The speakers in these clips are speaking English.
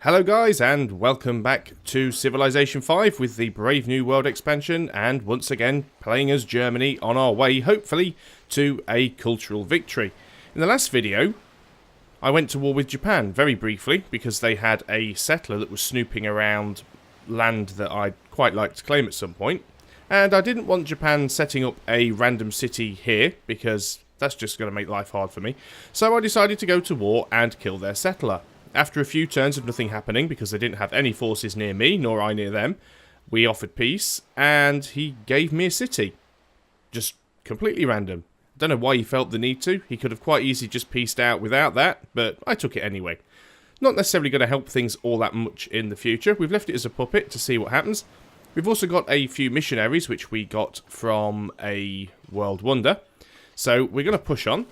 Hello guys, and welcome back to Civilization 5 with the Brave New World expansion, and once again playing as Germany on our way, hopefully, to a cultural victory. In the last video, I went to war with Japan, very briefly, because they had a settler that was snooping around land that I'd quite like to claim at some point. And I didn't want Japan setting up a random city here, because that's just going to make life hard for me. So I decided to go to war and kill their settler. After a few turns of nothing happening, because they didn't have any forces near me, nor I near them, we offered peace, and he gave me a city. Just completely random. Don't know why he felt the need to. He could have quite easily just peaced out without that, but I took it anyway. Not necessarily going to help things all that much in the future. We've left it as a puppet to see what happens. We've also got a few missionaries, which we got from a world wonder. So we're going to push on.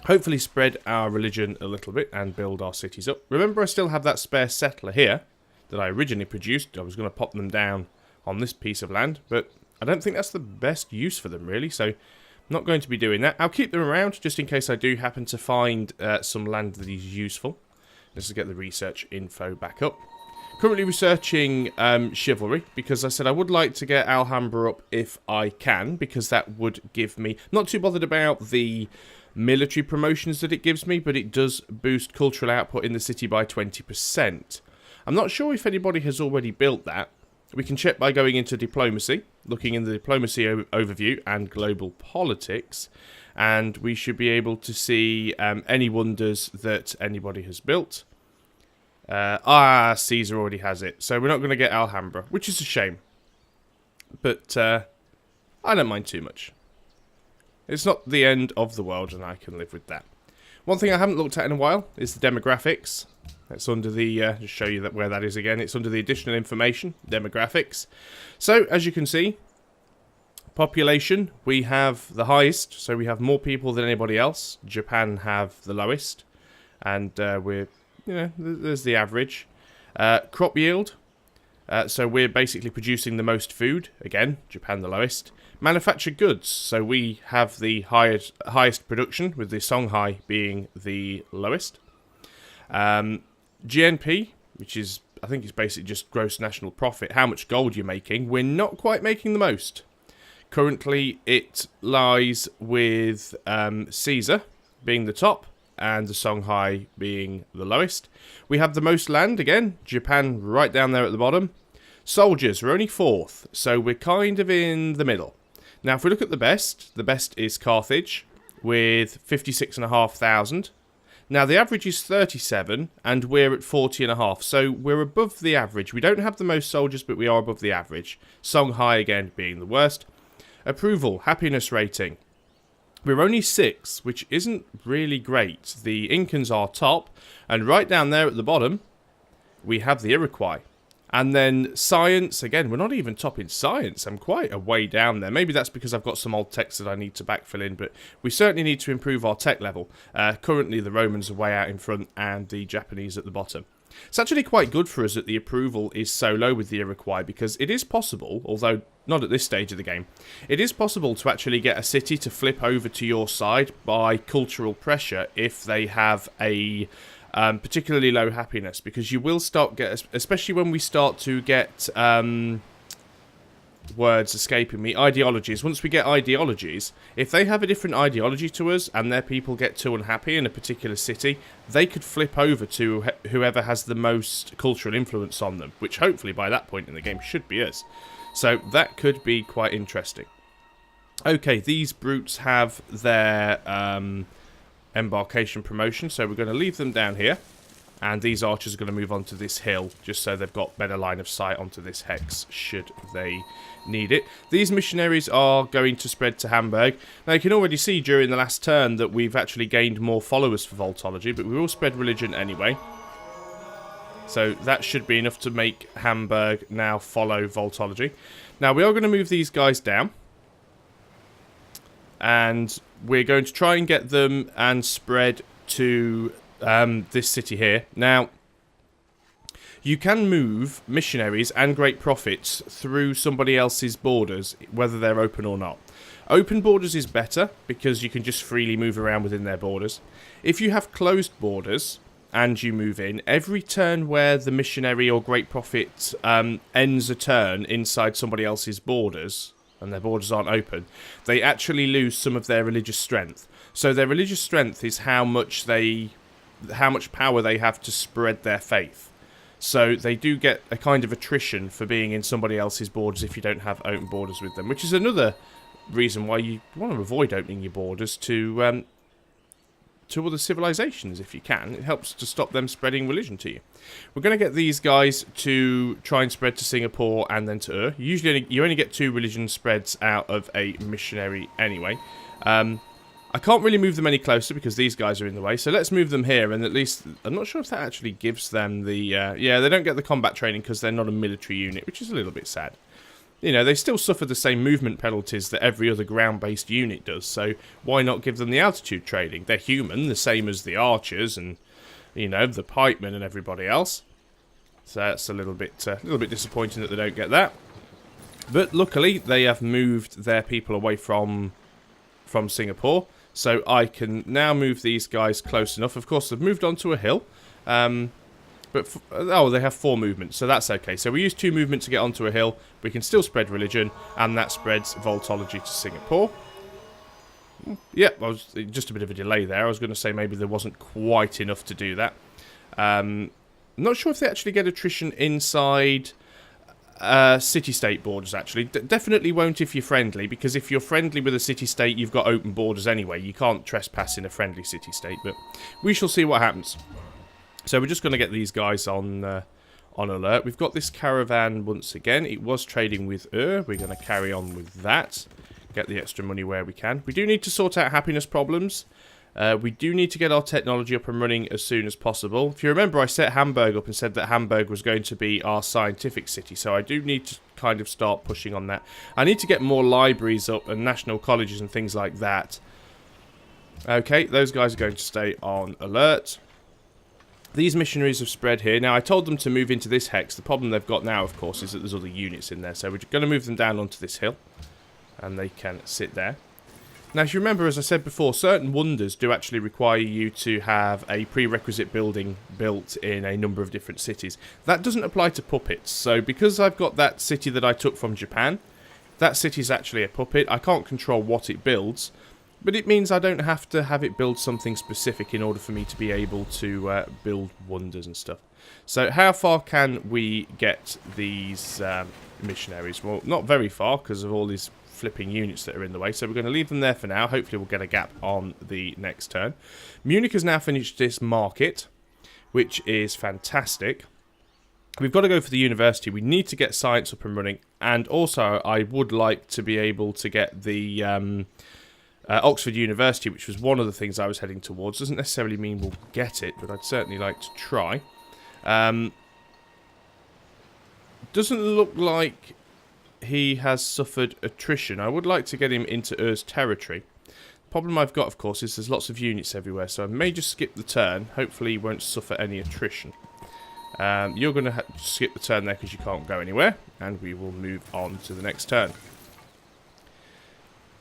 Hopefully spread our religion a little bit and build our cities up. Remember, I still have that spare settler here that I originally produced. I was going to pop them down on this piece of land, but I don't think that's the best use for them, really, so I'm not going to be doing that. I'll keep them around just in case I do happen to find some land that is useful. Let's get the research info back up. Currently researching chivalry, because I said I would like to get Alhambra up if I can, because that would give me... Not too bothered about the military promotions that it gives me, but it does boost cultural output in the city by 20%. I'm not sure if anybody has already built that. We can check by going into diplomacy, looking in the diplomacy overview and global politics, and we should be able to see any wonders that anybody has built. Caesar already has it, so we're not going to get Alhambra, which is a shame. But I don't mind too much. It's not the end of the world, and I can live with that. One thing I haven't looked at in a while is the demographics. It's under the, just show you where that is again. It's under the additional information, demographics. So, as you can see, population, we have the highest, so we have more people than anybody else. Japan have the lowest, and we're, there's the average. Crop yield, so we're basically producing the most food. Again, Japan the lowest. Manufactured goods, so we have the highest production, with the Songhai being the lowest. GNP, which is, I think it's basically just gross national profit, how much gold you're making, we're not quite making the most. Currently, it lies with Caesar being the top, and the Songhai being the lowest. We have the most land, again, Japan right down there at the bottom. Soldiers, we're only 4th, so we're kind of in the middle. Now, if we look at the best is Carthage, with 56,500. Now, the average is 37, and we're at 40.5, so we're above the average. We don't have the most soldiers, but we are above the average. Songhai, again, being the worst. Approval, happiness rating. We're only 6, which isn't really great. The Incans are top, and right down there at the bottom, we have the Iroquois. And then science, again, we're not even top in science. I'm quite a way down there. Maybe that's because I've got some old techs that I need to backfill in, but we certainly need to improve our tech level. Currently, the Romans are way out in front and the Japanese at the bottom. It's actually quite good for us that the approval is so low with the Iroquois, because it is possible, although not at this stage of the game, it is possible to actually get a city to flip over to your side by cultural pressure if they have a... particularly low happiness, because you will start especially when we start to get words escaping me, ideologies. Once we get ideologies, if they have a different ideology to us and their people get too unhappy in a particular city, they could flip over to whoever has the most cultural influence on them, which hopefully by that point in the game should be us. So that could be quite interesting. Okay, these brutes have their embarkation promotion, so we're going to leave them down here, and these archers are going to move on to this hill just so they've got better line of sight onto this hex should they need it. These missionaries are going to spread to Hamburg. Now you can already see during the last turn that we've actually gained more followers for Voltology, but we will spread religion anyway, so that should be enough to make Hamburg now follow Voltology. Now we are going to move these guys down, and we're going to try and get them and spread to this city here. Now, you can move missionaries and great profits through somebody else's borders, whether they're open or not. Open borders is better, because you can just freely move around within their borders. If you have closed borders, and you move in, every turn where the missionary or great prophet ends a turn inside somebody else's borders, and their borders aren't open, they actually lose some of their religious strength. So their religious strength is how much power they have to spread their faith. So they do get a kind of attrition for being in somebody else's borders if you don't have open borders with them, which is another reason why you want to avoid opening your borders to other civilizations if you can. It helps to stop them spreading religion to you. We're going to get these guys to try and spread to Singapore and then to Usually you only get 2 religion spreads out of a missionary anyway. I can't really move them any closer because these guys are in the way, so let's move them here, and at least, I'm not sure if that actually gives them the, yeah, they don't get the combat training because they're not a military unit, which is a little bit sad. You know, they still suffer the same movement penalties that every other ground-based unit does, so why not give them the altitude training? They're human, the same as the archers and, you know, the pikemen and everybody else. So that's a little bit disappointing that they don't get that. But luckily, they have moved their people away from Singapore. So I can now move these guys close enough. Of course, they've moved onto a hill. But they have 4 movements, so that's okay. So we use 2 movement to get onto a hill. We can still spread religion, and that spreads voltology to Singapore. Yep, just a bit of a delay there. I was going to say maybe there wasn't quite enough to do that. Not sure if they actually get attrition inside city-state borders, actually. Definitely won't if you're friendly, because if you're friendly with a city-state, you've got open borders anyway. You can't trespass in a friendly city-state, but we shall see what happens. So we're just going to get these guys on alert. We've got this caravan once again. It was trading with We're going to carry on with that. Get the extra money where we can. We do need to sort out happiness problems. We do need to get our technology up and running as soon as possible. If you remember, I set Hamburg up and said that Hamburg was going to be our scientific city, so I do need to kind of start pushing on that. I need to get more libraries up and national colleges and things like that. Okay, those guys are going to stay on alert. These missionaries have spread here. Now, I told them to move into this hex. The problem they've got now, of course, is that there's other units in there, so we're going to move them down onto this hill, and they can sit there. Now, if you remember, as I said before, certain wonders do actually require you to have a prerequisite building built in a number of different cities. That doesn't apply to puppets. So because I've got that city that I took from Japan, that city is actually a puppet. I can't control what it builds, but it means I don't have to have it build something specific in order for me to be able to build wonders and stuff. So how far can we get these missionaries? Well, not very far because of all these flipping units that are in the way, so we're going to leave them there for now. Hopefully we'll get a gap on the next turn. Munich has now finished this market, which is fantastic. We've got to go for the university. We need to get science up and running, and also I would like to be able to get the Oxford University, which was one of the things I was heading towards. Doesn't necessarily mean we'll get it, but I'd certainly like to try. Doesn't look like he has suffered attrition. I would like to get him into Ur's territory. The problem I've got, of course, is there's lots of units everywhere, so I may just skip the turn. Hopefully he won't suffer any attrition. You're going to skip the turn there because you can't go anywhere, and we will move on to the next turn.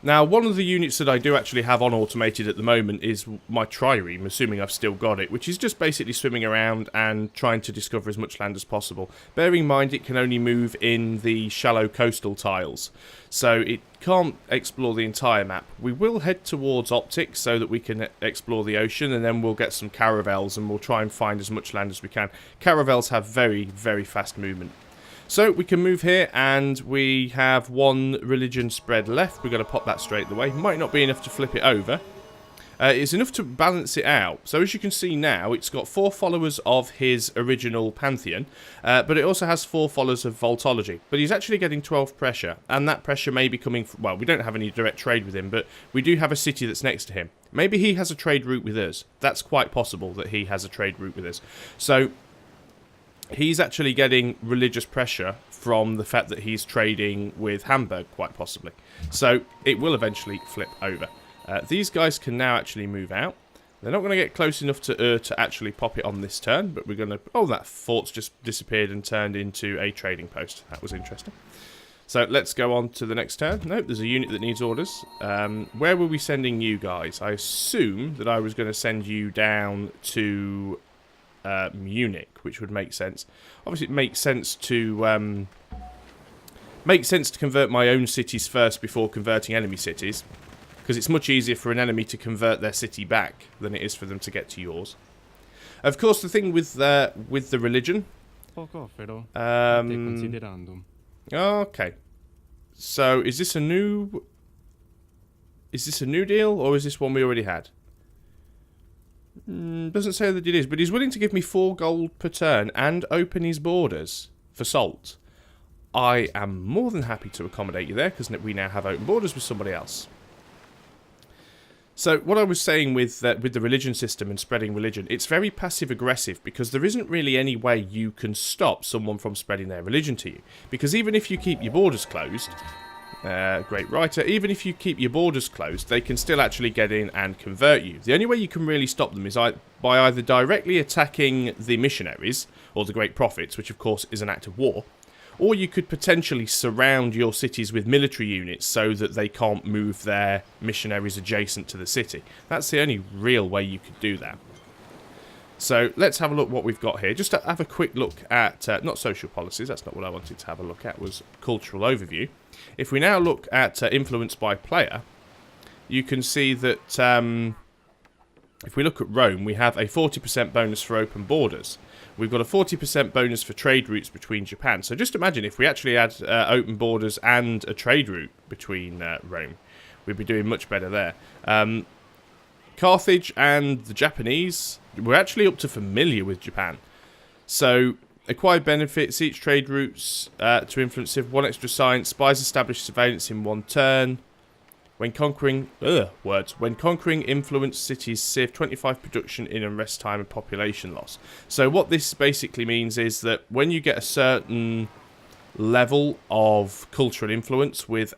Now, one of the units that I do actually have on automated at the moment is my trireme, assuming I've still got it, which is just basically swimming around and trying to discover as much land as possible. Bearing in mind it can only move in the shallow coastal tiles, so it can't explore the entire map. We will head towards Optic so that we can explore the ocean, and then we'll get some caravels and we'll try and find as much land as we can. Caravels have very, very fast movement. So we can move here, and we have 1 religion spread left. We're going to pop that straight away. Might not be enough to flip it over. It's enough to balance it out. So as you can see now, it's got 4 followers of his original pantheon, but it also has 4 followers of voltology. But he's actually getting 12 pressure, and that pressure may be coming from, well, we don't have any direct trade with him, but we do have a city that's next to him. Maybe he has a trade route with us. That's quite possible that he has a trade route with us. So he's actually getting religious pressure from the fact that he's trading with Hamburg, quite possibly. So it will eventually flip over. These guys can now actually move out. They're not going to get close enough to actually pop it on this turn, but we're going to... Oh, that fort's just disappeared and turned into a trading post. That was interesting. So let's go on to the next turn. Nope, there's a unit that needs orders. Where were we sending you guys? I assume that I was going to send you down to Munich, which would make sense. Obviously, it makes sense to convert my own cities first before converting enemy cities, because it's much easier for an enemy to convert their city back than it is for them to get to yours. Of course, the thing with the religion. Okay. So is this a new deal, or is this one we already had? Doesn't say that it is, but he's willing to give me 4 gold per turn and open his borders for salt. I am more than happy to accommodate you there, because we now have open borders with somebody else. So what I was saying with the religion system and spreading religion, it's very passive-aggressive, because there isn't really any way you can stop someone from spreading their religion to you. Because even if you keep your borders closed, great writer, even if you keep your borders closed, they can still actually get in and convert you. The only way you can really stop them is by either directly attacking the missionaries, or the great prophets, which of course is an act of war, or you could potentially surround your cities with military units so that they can't move their missionaries adjacent to the city. That's the only real way you could do that. So let's have a look what we've got here. Just to have a quick look at, not social policies, that's not what I wanted to have a look at, was cultural overview. If we now look at influence by player, you can see that if we look at Rome, we have a 40% bonus for open borders. We've got a 40% bonus for trade routes between Japan. So just imagine if we actually had open borders and a trade route between Rome. We'd be doing much better there. Carthage and the Japanese, we're actually up to familiar with Japan. So, acquired benefits, each trade routes to influence Civ, 1 extra science, spies establish surveillance in 1 turn. When conquering, when conquering influence cities, Civ, 25 production in unrest time and population loss. So what this basically means is that when you get a certain level of cultural influence with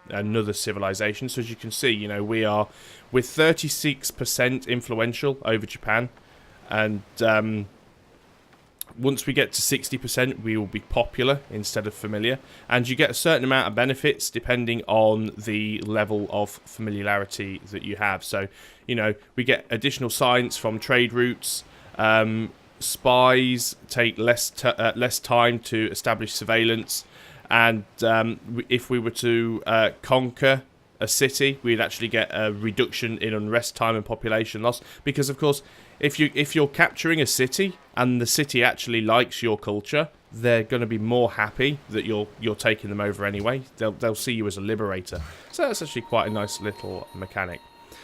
another civilization, so as you can see, you know, we're 36% influential over Japan, and once we get to 60%, we will be popular instead of familiar, and you get a certain amount of benefits depending on the level of familiarity that you have. So, you know, we get additional science from trade routes. Spies take less time to establish surveillance. And if we were to conquer a city, we'd actually get a reduction in unrest time and population loss. Because, of course, if you're capturing a city and the city actually likes your culture, they're going to be more happy that you're taking them over anyway. They'll see you as a liberator. So that's actually quite a nice little mechanic.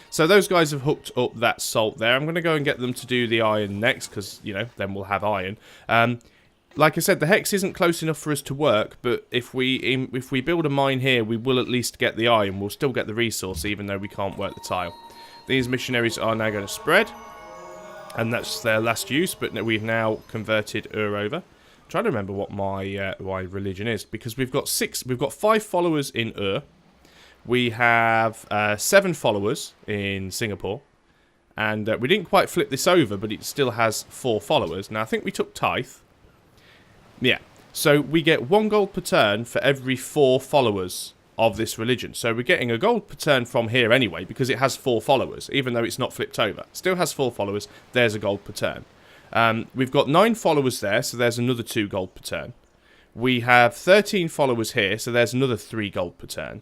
So those guys have hooked up that salt there. I'm going to go and get them to do the iron next, because, you know, then we'll have iron. Like I said, the hex isn't close enough for us to work, but if we build a mine here, we will at least get the iron. We'll still get the resource, even though we can't work the tile. These missionaries are now going to spread, and that's their last use, but we've now converted over. I'm trying to remember what my religion is, because we've got 5 followers in we have 7 followers in Singapore, and we didn't quite flip this over, but it still has 4 followers. Now, I think we took tithe. Yeah, so we get 1 gold per turn for every 4 followers of this religion. So we're getting a gold per turn from here anyway, because it has 4 followers, even though it's not flipped over. Still has 4 followers, there's a gold per turn. We've got 9 followers there, so there's another 2 gold per turn. We have 13 followers here, so there's another 3 gold per turn.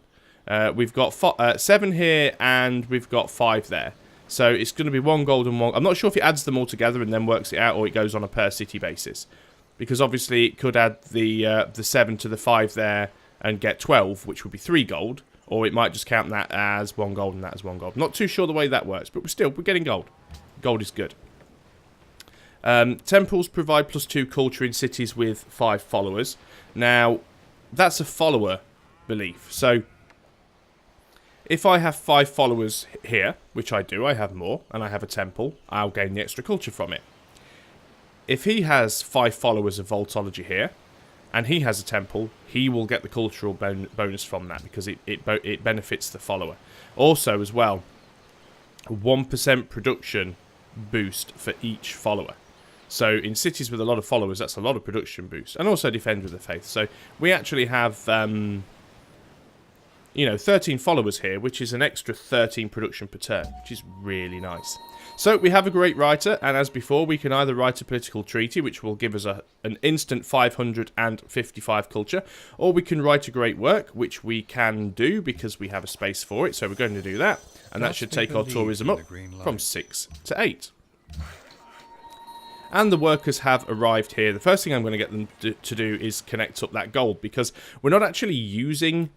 We've got 7 here, and we've got 5 there. So it's going to be 1 gold and 1... I'm not sure if it adds them all together and then works it out, or it goes on a per city basis. Because obviously it could add the 7 to the 5 there and get 12, which would be 3 gold. Or it might just count that as 1 gold and that as 1 gold. Not too sure the way that works, but we're getting gold. Gold is good. Temples provide +2 culture in cities with 5 followers. Now, that's a follower belief. So, if I have 5 followers here, which I do, I have more, and I have a temple, I'll gain the extra culture from it. If he has 5 followers of Voltology here, and he has a temple, he will get the cultural bonus from that, because it benefits the follower. Also, as well, a 1% production boost for each follower. So, in cities with a lot of followers, that's a lot of production boost. And also defend with the faith. So, we actually have, 13 followers here, which is an extra 13 production per turn, which is really nice. So we have a great writer, and as before, we can either write a political treaty, which will give us an instant 555 culture, or we can write a great work, which we can do because we have a space for it. So we're going to do that, and that should take our tourism up from 6 to 8. And the workers have arrived here. The first thing I'm going to get them to do is connect up that gold, because we're not actually using...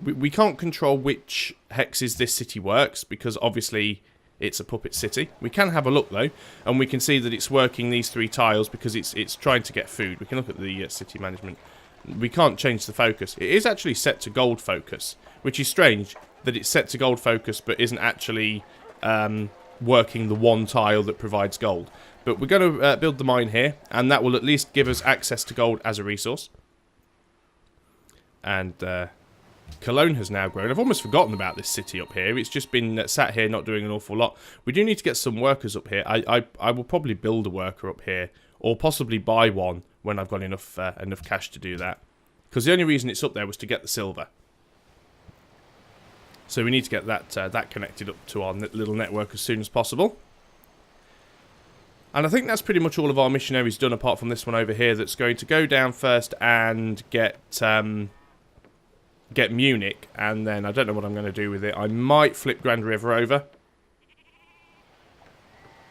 we can't control which hexes this city works, because obviously it's a puppet city. We can have a look, though, and we can see that it's working these 3 tiles because it's trying to get food. We can look at the city management. We can't change the focus. It is actually set to gold focus, which is strange that it's set to gold focus but isn't actually... working the one tile that provides gold. But we're going to build the mine here, and that will at least give us access to gold as a resource. And Cologne has now grown. I've almost forgotten about this city up here. It's just been sat here not doing an awful lot. We do need to get some workers up here. I will probably build a worker up here, or possibly buy one when I've got enough cash to do that. Because the only reason it's up there was to get the silver. So we need to get that connected up to our little network as soon as possible. And I think that's pretty much all of our missionaries done, apart from this one over here that's going to go down first and get Munich. And then I don't know what I'm going to do with it. I might flip Grand River over,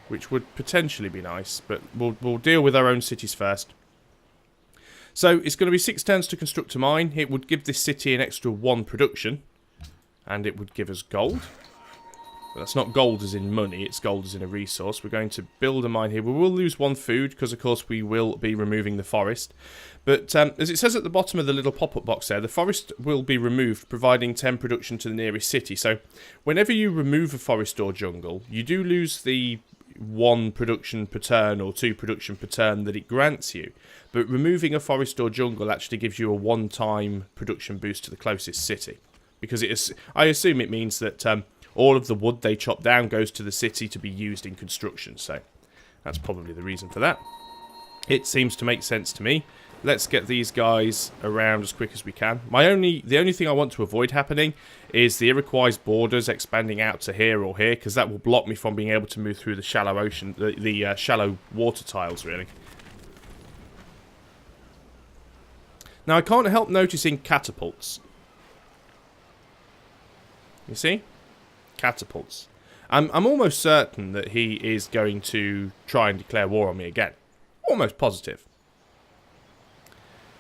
which would potentially be nice. But we'll deal with our own cities first. So it's going to be 6 turns to construct a mine. It would give this city an extra 1 production. And it would give us gold. But that's not gold as in money, it's gold as in a resource. We're going to build a mine here. We will lose 1 food, because of course we will be removing the forest. But as it says at the bottom of the little pop-up box there, the forest will be removed, providing 10 production to the nearest city. So whenever you remove a forest or jungle, you do lose the 1 production per turn or 2 production per turn that it grants you. But removing a forest or jungle actually gives you a one-time production boost to the closest city. Because it is, I assume it means that all of the wood they chop down goes to the city to be used in construction. So that's probably the reason for that. It seems to make sense to me. Let's get these guys around as quick as we can. The only thing I want to avoid happening is the Iroquois borders expanding out to here or here, because that will block me from being able to move through the shallow ocean, the shallow water tiles, really. Now I can't help noticing catapults. You see? Catapults. I'm almost certain that he is going to try and declare war on me again. Almost positive.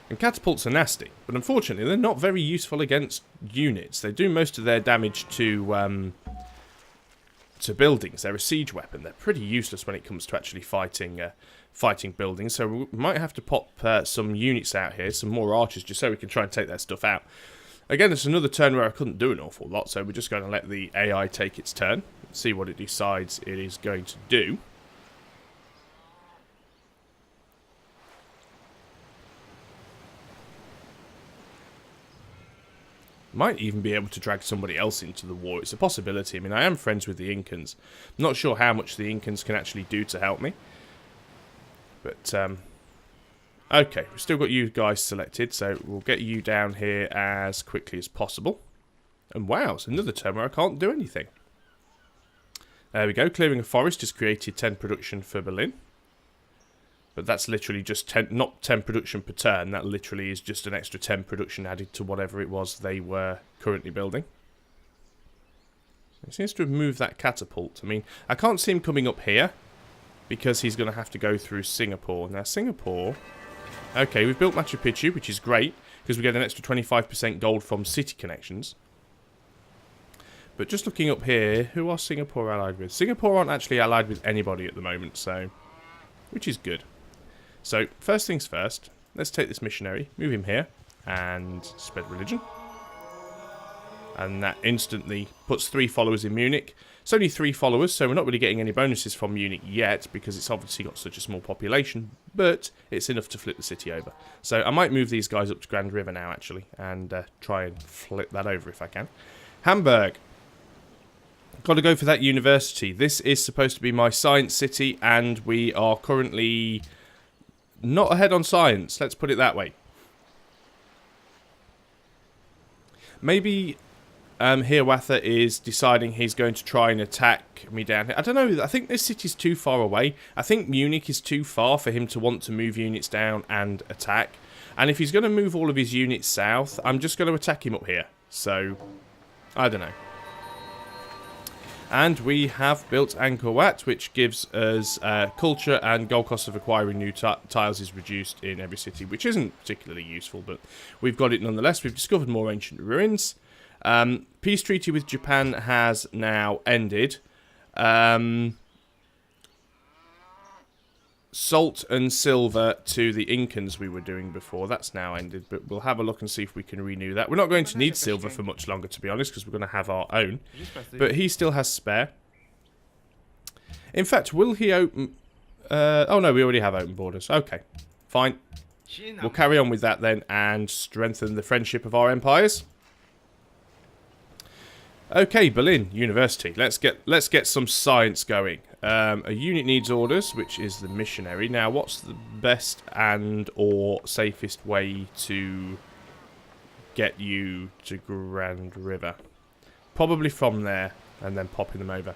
And catapults are nasty, but unfortunately they're not very useful against units. They do most of their damage to buildings. They're a siege weapon. They're pretty useless when it comes to actually fighting buildings. So we might have to pop some units out here, some more archers, just so we can try and take their stuff out. Again, it's another turn where I couldn't do an awful lot, so we're just going to let the AI take its turn, see what it decides it is going to do. Might even be able to drag somebody else into the war. It's a possibility. I mean, I am friends with the Incans. I'm not sure how much the Incans can actually do to help me. But, okay, we've still got you guys selected, so we'll get you down here as quickly as possible. And wow, it's another turn where I can't do anything. There we go, clearing a forest has created 10 production for Berlin. But that's literally just 10, not 10 production per turn, that literally is just an extra 10 production added to whatever it was they were currently building. He seems to have moved that catapult. I mean, I can't see him coming up here, because he's going to have to go through Singapore. Now, Singapore... Okay, we've built Machu Picchu, which is great, because we get an extra 25% gold from city connections. But just looking up here, who are Singapore allied with? Singapore aren't actually allied with anybody at the moment, so... which is good. So, first things first, let's take this missionary, move him here, and spread religion. And that instantly puts 3 followers in Munich. It's only 3 followers, so we're not really getting any bonuses from Munich yet, because it's obviously got such a small population, but it's enough to flip the city over. So I might move these guys up to Grand River now, actually, and try and flip that over if I can. Hamburg. Got to go for that university. This is supposed to be my science city, and we are currently not ahead on science, let's put it that way. Maybe Hiawatha is deciding he's going to try and attack me down here. I don't know, I think this city's too far away. I think Munich is too far for him to want to move units down and attack. And if he's going to move all of his units south, I'm just going to attack him up here. So, I don't know. And we have built Angkor Wat, which gives us culture, and gold cost of acquiring new tiles is reduced in every city, which isn't particularly useful, but we've got it nonetheless. We've discovered more ancient ruins. Peace treaty with Japan has now ended. Salt and silver to the Incans we were doing before. That's now ended, but we'll have a look and see if we can renew that. We're not going to need silver for much longer, to be honest, because we're going to have our own. But he still has spare. In fact, will he open... oh no, we already have open borders. Okay, fine. We'll carry on with that then and strengthen the friendship of our empires. Okay, Berlin University. Let's get some science going. A unit needs orders, which is the missionary. Now, what's the best and or safest way to get you to Grand River? Probably from there, and then popping them over.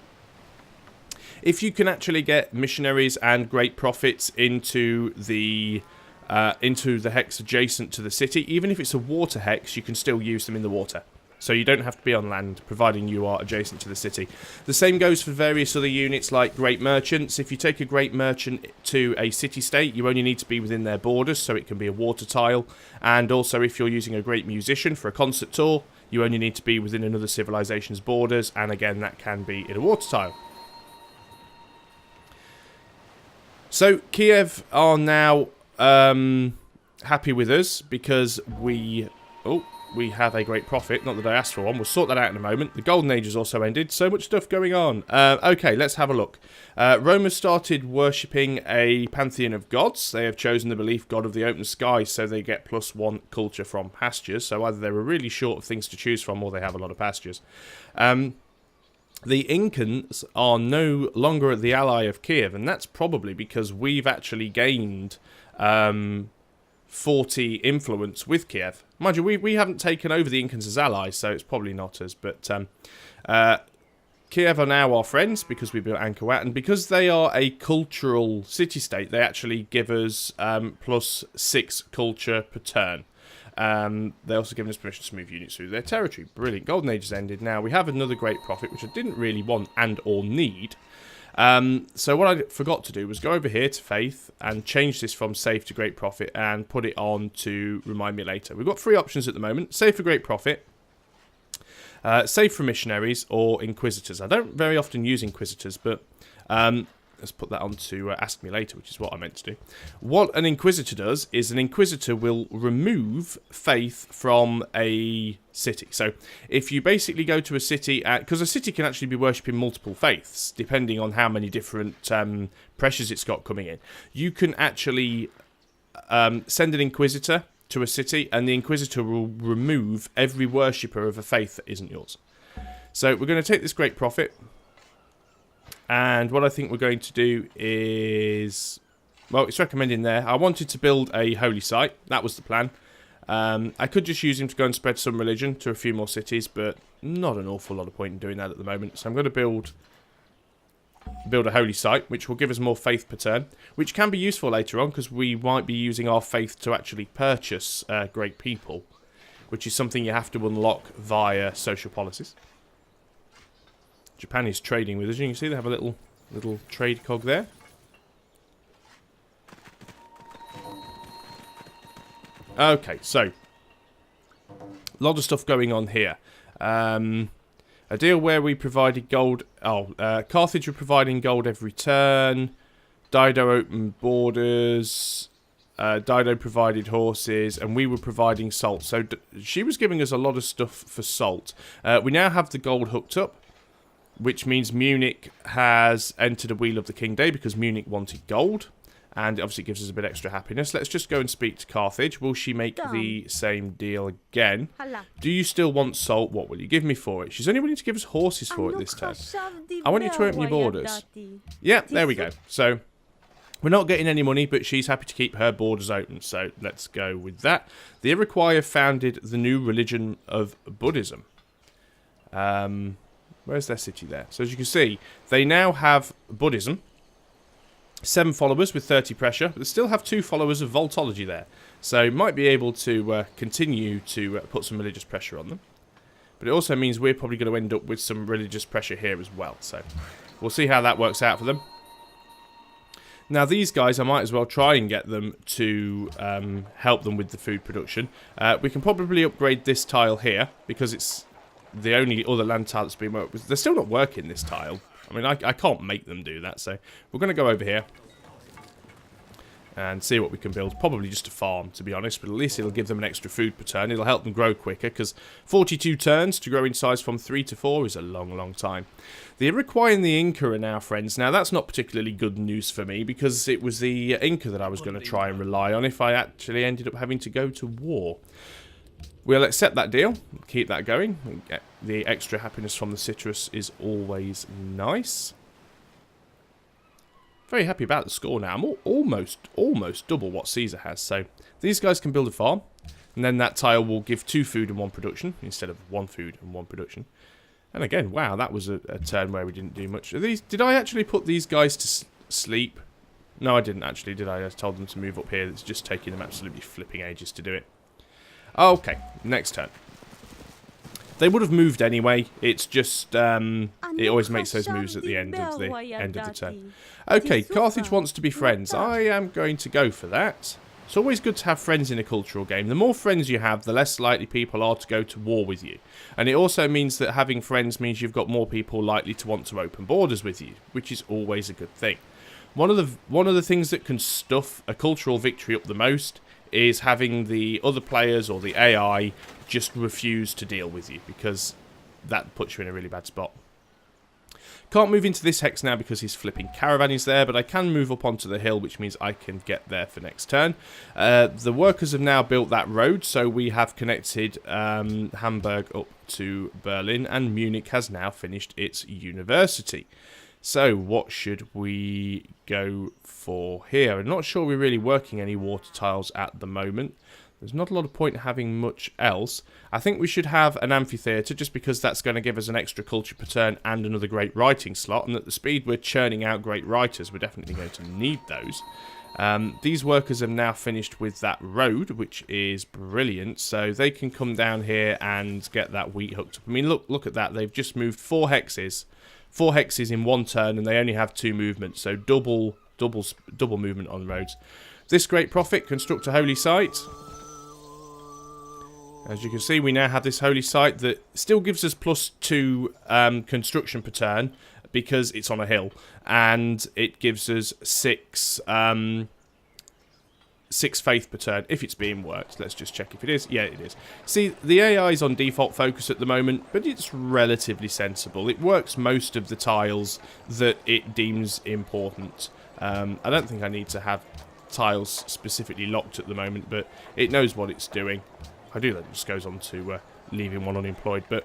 If you can actually get missionaries and great profits into the hex adjacent to the city, even if it's a water hex, you can still use them in the water. So you don't have to be on land, providing you are adjacent to the city. The same goes for various other units like great merchants. If you take a great merchant to a city-state, you only need to be within their borders, so it can be a water tile. And also, if you're using a great musician for a concert tour, you only need to be within another civilization's borders, and again, that can be in a water tile. So, Kiev are now happy with us because we have a great profit. Not that I asked for one. We'll sort that out in a moment. The Golden Age has also ended. So much stuff going on. Okay, let's have a look. Rome has started worshipping a pantheon of gods. They have chosen the belief god of the open sky, so they get +1 culture from pastures. So either they're really short of things to choose from, or they have a lot of pastures. The Incans are no longer the ally of Kiev, and that's probably because we've actually gained 40 influence with Kiev. Mind you, we haven't taken over the Incans as allies, so it's probably not us. But Kiev are now our friends because we built Angkor Wat, and because they are a cultural city-state, they actually give us +6 culture per turn. They also given us permission to move units through their territory. Brilliant. Golden Age has ended. Now we have another great profit, which I didn't really want and or need. So what I forgot to do was go over here to Faith and change this from Save to Great Profit and put it on to Remind Me Later. We've got 3 options at the moment. Save for Great Profit, Save for Missionaries, or Inquisitors. I don't very often use Inquisitors, but let's put that on to Ask Me Later, which is what I meant to do. What an Inquisitor does is an Inquisitor will remove faith from a city. So if you basically go to a city, because a city can actually be worshipping multiple faiths, depending on how many different pressures it's got coming in. You can actually send an Inquisitor to a city, and the Inquisitor will remove every worshipper of a faith that isn't yours. So we're going to take this great profit. And what I think we're going to do is... Well, it's recommending there. I wanted to build a holy site. That was the plan. I could just use him to go and spread some religion to a few more cities, but not an awful lot of point in doing that at the moment. So I'm going to build a holy site, which will give us more faith per turn, which can be useful later on, because we might be using our faith to actually purchase great people, which is something you have to unlock via social policies. Japan is trading with us. You can see they have a little trade cog there. Okay, so a lot of stuff going on here. A deal where we provided gold. Carthage were providing gold every turn. Dido opened borders. Dido provided horses, and we were providing salt. So she was giving us a lot of stuff for salt. We now have the gold hooked up, which means Munich has entered a Wheel of the King Day because Munich wanted gold. And obviously it gives us a bit extra happiness. Let's just go and speak to Carthage. Will she make the same deal again? Do you still want salt? What will you give me for it? She's only willing to give us horses for it this time. I want you to open your borders. Yeah, there we go. So we're not getting any money, but she's happy to keep her borders open. So let's go with that. The Iroquois have founded the new religion of Buddhism. Where's their city there? So as you can see, they now have Buddhism. 7 followers with 30 pressure, but they still have 2 followers of Voltology there. So might be able to continue to put some religious pressure on them. But it also means we're probably going to end up with some religious pressure here as well. So we'll see how that works out for them. Now these guys, I might as well try and get them to help them with the food production. We can probably upgrade this tile here, because it's the only other land tile that's been worked with. They're still not working, this tile. I mean, I can't make them do that, so we're going to go over here and see what we can build. Probably just a farm, to be honest, but at least it'll give them an extra food per turn. It'll help them grow quicker, because 42 turns to grow in size from 3 to 4 is a long, long time. The Iroquois and the Inca are now friends. Now, that's not particularly good news for me, because it was the Inca that I was going to try and rely on if I actually ended up having to go to war. We'll accept that deal, keep that going. The extra happiness from the citrus is always nice. Very happy about the score now. I'm almost double what Caesar has. So these guys can build a farm, and then that tile will give 2 food and 1 production instead of 1 food and 1 production. And again, wow, that was a turn where we didn't do much. Did I actually put these guys to sleep? No, I didn't actually, did I? I told them to move up here. It's just taking them absolutely flipping ages to do it. Okay, next turn. They would have moved anyway. It's just it always makes those moves at the end of the turn. Okay, Carthage wants to be friends. I am going to go for that. It's always good to have friends in a cultural game. The more friends you have, the less likely people are to go to war with you. And it also means that having friends means you've got more people likely to want to open borders with you, which is always a good thing. One of the things that can stuff a cultural victory up the most is having the other players or the AI just refuse to deal with you, because that puts you in a really bad spot. Can't move into this hex now because his flipping caravan is there, but I can move up onto the hill, which means I can get there for next turn. The workers have now built that road, so we have connected Hamburg up to Berlin, and Munich has now finished its university. So what should we go for here? I'm not sure we're really working any water tiles at the moment. There's not a lot of point having much else. I think we should have an amphitheatre, just because that's going to give us an extra culture per turn and another great writing slot. And at the speed we're churning out great writers, we're definitely going to need those. These workers have now finished with that road, which is brilliant. So they can come down here and get that wheat hooked up. I mean, look at that. They've just moved 4 hexes. 4 hexes in 1 turn, and they only have 2 movements, so double movement on roads. This great prophet, construct a holy site. As you can see, we now have this holy site that still gives us +2 construction per turn, because it's on a hill, and it gives us 6 faith per turn if it's being worked. Let's just check if it is. Yeah, it is. See, the AI is on default focus at the moment, but it's relatively sensible. It works most of the tiles that it deems important. I don't think I need to have tiles specifically locked at the moment, but it knows what it's doing. I do that, it just goes on to leaving one unemployed, but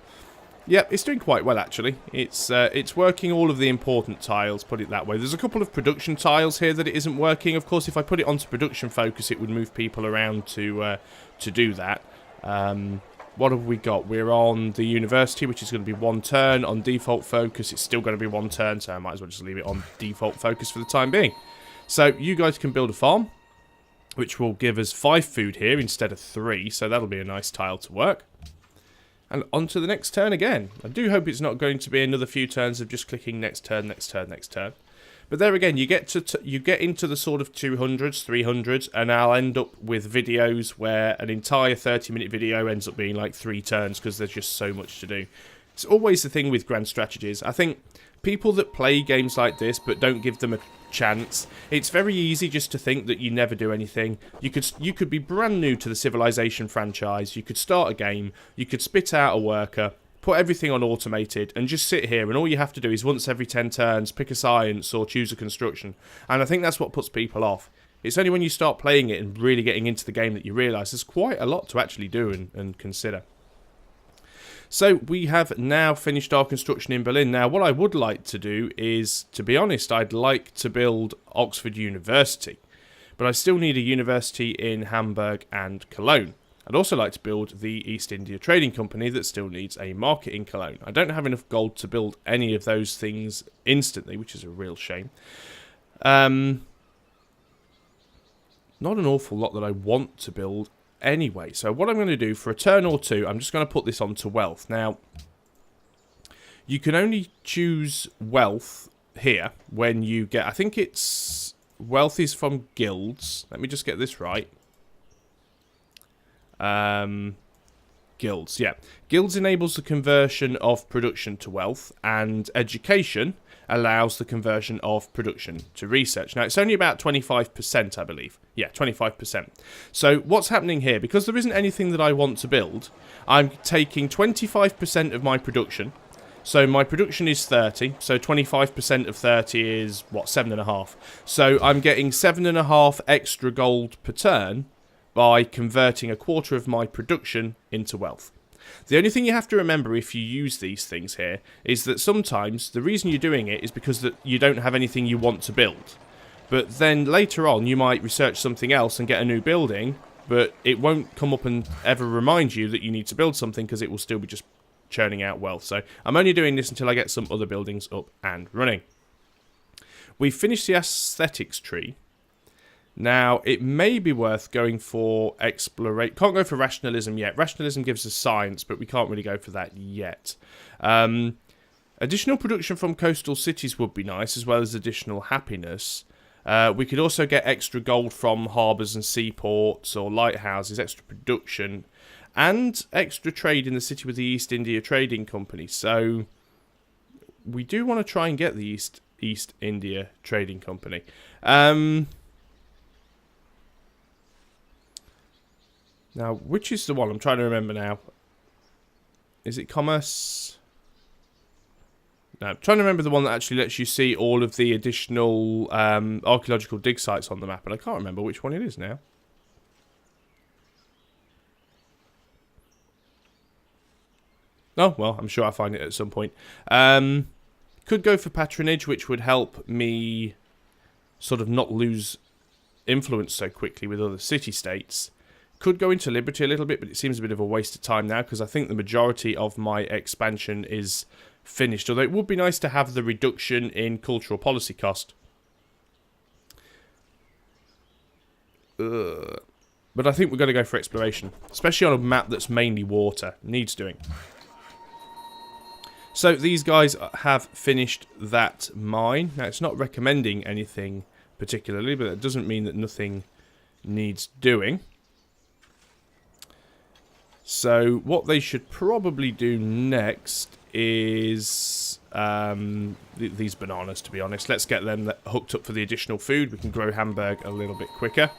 yeah, it's doing quite well actually. It's working all of the important tiles, put it that way. There's a couple of production tiles here that it isn't working. Of course, if I put it onto production focus, it would move people around to do that. What have we got? We're on the university, which is going to be 1 turn. On default focus, it's still going to be 1 turn, so I might as well just leave it on default focus for the time being. So you guys can build a farm, which will give us 5 food here instead of 3, so that'll be a nice tile to work. And on to the next turn again. I do hope it's not going to be another few turns of just clicking next turn, next turn, next turn. But there again, you get into the sort of 200s, 300s, and I'll end up with videos where an entire 30-minute video ends up being like 3 turns because there's just so much to do. It's always the thing with grand strategies. I think people that play games like this but don't give them a chance, it's very easy just to think that you never do anything. You could be brand new to the Civilization franchise, you could start a game, you could spit out a worker, put everything on automated, and just sit here, and all you have to do is once every 10 turns pick a science or choose a construction. And I think that's what puts people off. It's only when you start playing it and really getting into the game that you realise there's quite a lot to actually do and consider. So we have now finished our construction in Berlin. Now what I would like to do is, to be honest, I'd like to build Oxford University. But I still need a university in Hamburg and Cologne. I'd also like to build the East India Trading Company that still needs a market in Cologne. I don't have enough gold to build any of those things instantly, which is a real shame. Not an awful lot that I want to build anyway. So what I'm going to do for a turn or two, I'm just going to put this onto wealth. Now, you can only choose wealth here when you get, I think it's, wealth is from guilds. Let me just get this right. Guilds, yeah. Guilds enables the conversion of production to wealth, and education allows the conversion of production to research. Now, it's only about 25%, I believe. Yeah, 25%. So, what's happening here? Because there isn't anything that I want to build, I'm taking 25% of my production. So, my production is 30. So, 25% of 30 is, what, 7.5. So, I'm getting 7.5 extra gold per turn by converting a quarter of my production into wealth. The only thing you have to remember if you use these things here is that sometimes the reason you're doing it is because that you don't have anything you want to build. But then later on you might research something else and get a new building, but it won't come up and ever remind you that you need to build something because it will still be just churning out wealth. So I'm only doing this until I get some other buildings up and running. We've finished the aesthetics tree. Now, it may be worth going for exploration. Can't go for rationalism yet. Rationalism gives us science, but we can't really go for that yet. Additional production from coastal cities would be nice, as well as additional happiness. We could also get extra gold from harbours and seaports or lighthouses, extra production, and extra trade in the city with the East India Trading Company. So, we do want to try and get the East India Trading Company. Now, which is the one? I'm trying to remember now. Is it commerce? No, I'm trying to remember the one that actually lets you see all of the additional archaeological dig sites on the map, and I can't remember which one it is now. Oh, well, I'm sure I'll find it at some point. Could go for patronage, which would help me sort of not lose influence so quickly with other city-states. Could go into Liberty a little bit, but it seems a bit of a waste of time now because I think the majority of my expansion is finished. Although it would be nice to have the reduction in cultural policy cost. But I think we're going to go for exploration. Especially on a map that's mainly water. Needs doing. So these guys have finished that mine. Now it's not recommending anything particularly, but that doesn't mean that nothing needs doing. So what they should probably do next is these bananas, to be honest. Let's get them hooked up for the additional food. We can grow Hamburg a little bit quicker.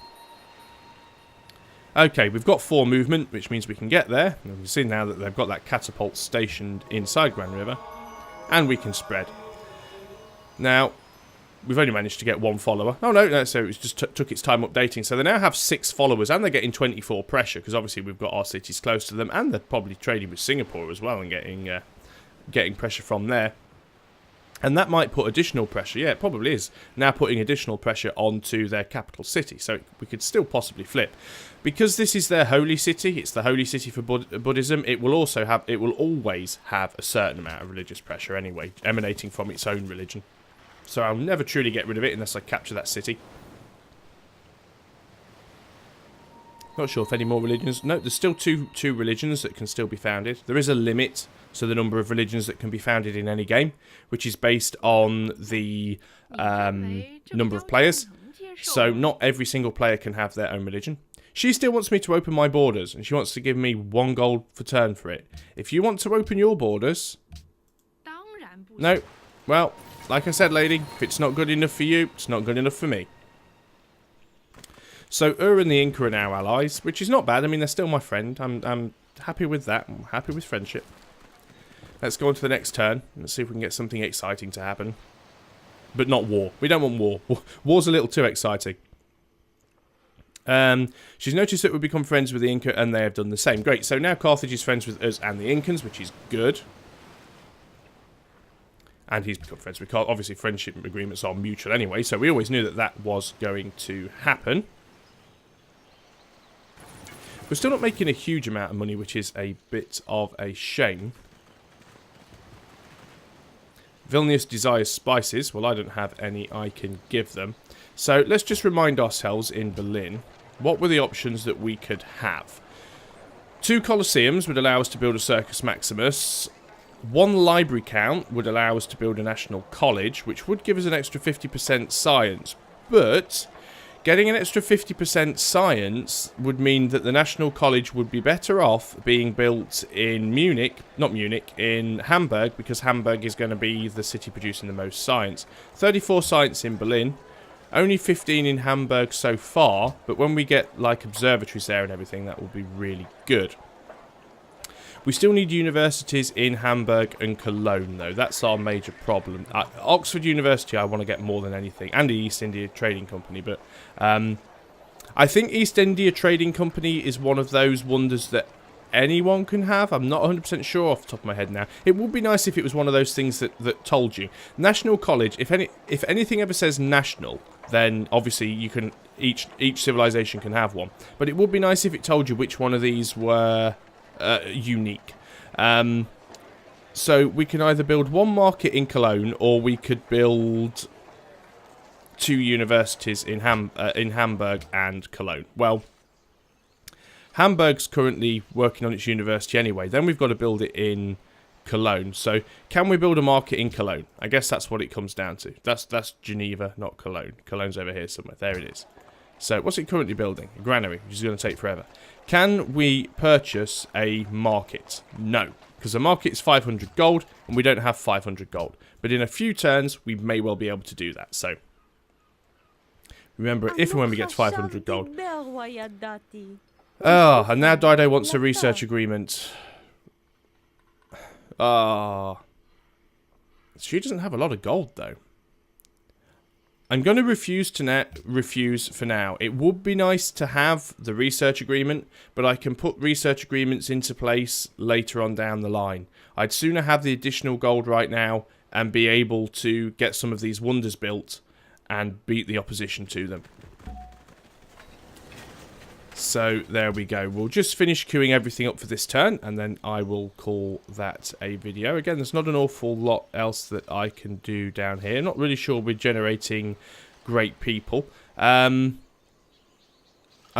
Okay, we've got 4 movement, which means we can get there. And we can see now that they've got that catapult stationed inside Grand River. And we can spread. Now, we've only managed to get 1 follower. Oh, no, so it just took its time updating. So they now have 6 followers, and they're getting 24 pressure, because obviously we've got our cities close to them, and they're probably trading with Singapore as well, and getting pressure from there. And that might put additional pressure. Yeah, it probably is. Now putting additional pressure onto their capital city. So we could still possibly flip. Because this is their holy city, it's the holy city for Buddhism, it will always have a certain amount of religious pressure anyway, emanating from its own religion. So I'll never truly get rid of it unless I capture that city. Not sure if any more religions. No, there's still two religions that can still be founded. There is a limit, so the number of religions that can be founded in any game, which is based on the number of players. So not every single player can have their own religion. She still wants me to open my borders, and she wants to give me 1 gold per turn for it. If you want to open your borders... No, well, like I said, lady, if it's not good enough for you, it's not good enough for me. So and the Inca are now allies, which is not bad. I mean, they're still my friend. I'm happy with that. I'm happy with friendship. Let's go on to the next turn. Let's see if we can get something exciting to happen. But not war. We don't want war. War's a little too exciting. She's noticed that we've become friends with the Inca, and they have done the same. Great. So now Carthage is friends with us and the Incans, which is good. And he's become friends with Carthage. Obviously, friendship agreements are mutual anyway, so we always knew that that was going to happen. We're still not making a huge amount of money, which is a bit of a shame. Vilnius desires spices. Well, I don't have any I can give them. So let's just remind ourselves in Berlin, what were the options that we could have? 2 Colosseums would allow us to build a Circus Maximus. 1 library count would allow us to build a National College, which would give us an extra 50% science. But getting an extra 50% science would mean that the National College would be better off being built in in Hamburg, because Hamburg is going to be the city producing the most science. 34 science in Berlin, only 15 in Hamburg so far, but when we get like observatories there and everything, that will be really good. We still need universities in Hamburg and Cologne, though. That's our major problem. Oxford University I want to get more than anything, and the East India Trading Company, but I think East India Trading Company is one of those wonders that anyone can have. I'm not 100% sure off the top of my head now. It would be nice if it was one of those things that told you. National College, if anything ever says national, then obviously you can each civilization can have one. But it would be nice if it told you which one of these were unique. So we can either build 1 market in Cologne, or we could build 2 universities in Hamburg and Cologne. Well, Hamburg's currently working on its university anyway. Then we've got to build it in Cologne. So can we build a market in Cologne? I guess that's what it comes down to. That's Geneva, not Cologne. Cologne's over here somewhere. There it is. So what's it currently building? A granary, which is going to take forever. Can we purchase a market? No, because a market is 500 gold, and we don't have 500 gold. But in a few turns, we may well be able to do that. So remember, if and when we get to 500 gold. Oh, and now Dido wants a research agreement. Ah. She doesn't have a lot of gold, though. I'm going to refuse for now. It would be nice to have the research agreement, but I can put research agreements into place later on down the line. I'd sooner have the additional gold right now and be able to get some of these wonders built and beat the opposition to them. So there we go. We'll just finish queuing everything up for this turn, and then I will call that a video. Again, there's not an awful lot else that I can do down here. Not really sure we're generating great people. I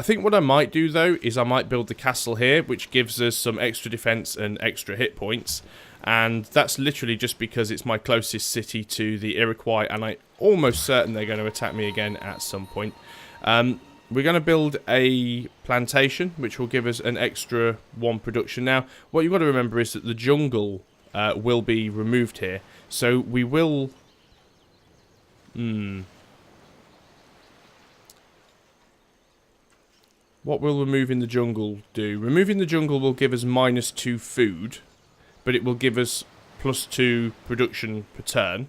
think what I might do, though, is I might build the castle here, which gives us some extra defense and extra hit points. And that's literally just because it's my closest city to the Iroquois, and I'm almost certain they're going to attack me again at some point. We're going to build a plantation, which will give us an extra 1 production. Now, what you've got to remember is that the jungle will be removed here. So we will... What will removing the jungle do? Removing the jungle will give us -2 food, but it will give us +2 production per turn.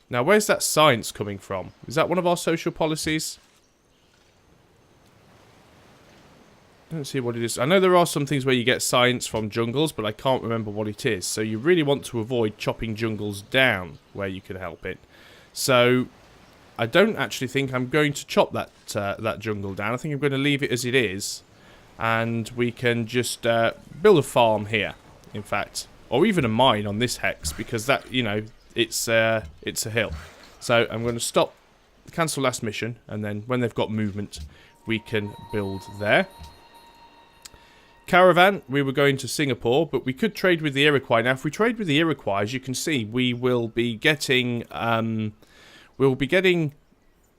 Now, where's that science coming from? Is that one of our social policies? I don't see what it is. I know there are some things where you get science from jungles, but I can't remember what it is. So you really want to avoid chopping jungles down where you can help it. So I don't actually think I'm going to chop that jungle down. I think I'm going to leave it as it is, and we can just build a farm here, in fact, or even a mine on this hex, because that, you know, it's a hill. So I'm going to stop, cancel last mission, and then when they've got movement, we can build there. Caravan, we were going to Singapore, but we could trade with the Iroquois. Now, if we trade with the Iroquois, as you can see, we will be getting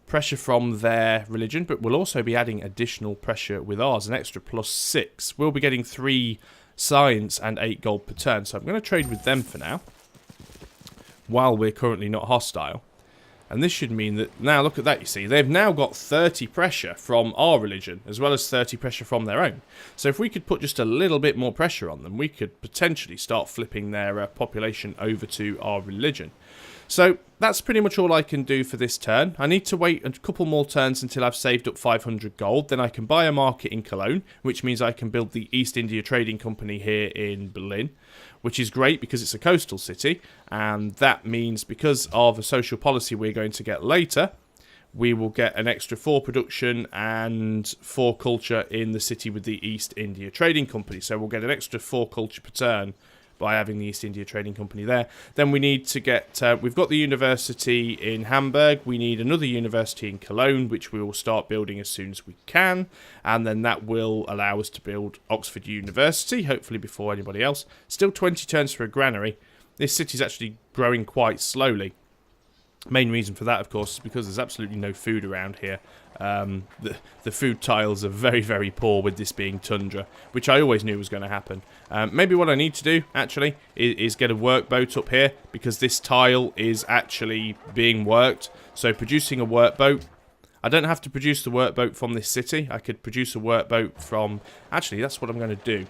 pressure from their religion, but we'll also be adding additional pressure with ours, an extra +6. We'll be getting 3 science and 8 gold per turn, so I'm going to trade with them for now, while we're currently not hostile. And this should mean that, now look at that, you see, they've now got 30 pressure from our religion, as well as 30 pressure from their own. So if we could put just a little bit more pressure on them, we could potentially start flipping their population over to our religion. So that's pretty much all I can do for this turn. I need to wait a couple more turns until I've saved up 500 gold. Then I can buy a market in Cologne, which means I can build the East India Trading Company here in Berlin, which is great because it's a coastal city. And that means because of a social policy we're going to get later, we will get an extra 4 production and 4 culture in the city with the East India Trading Company. So we'll get an extra 4 culture per turn by having the East India Trading Company there. Then we need to get, we've got the university in Hamburg, we need another university in Cologne, which we will start building as soon as we can, and then that will allow us to build Oxford University, hopefully before anybody else. Still 20 turns for a granary. This city's actually growing quite slowly. Main reason for that, of course, is because there's absolutely no food around here. The food tiles are very, very poor with this being tundra, which I always knew was going to happen. Maybe what I need to do, actually, is get a workboat up here, because this tile is actually being worked. So producing a workboat, I don't have to produce the workboat from this city. I could produce a workboat from... Actually, that's what I'm going to do.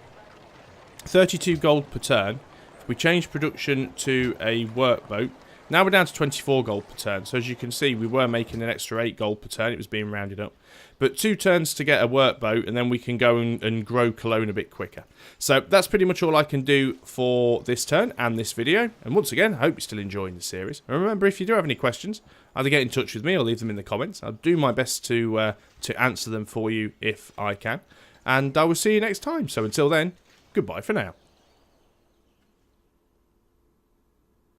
32 gold per turn. If we change production to a workboat... Now we're down to 24 gold per turn, so as you can see, we were making an extra 8 gold per turn, it was being rounded up. But 2 turns to get a workboat, and then we can go and grow Cologne a bit quicker. So that's pretty much all I can do for this turn and this video. And once again, I hope you're still enjoying the series. And remember, if you do have any questions, either get in touch with me or leave them in the comments. I'll do my best to answer them for you if I can. And I will see you next time. So until then, goodbye for now.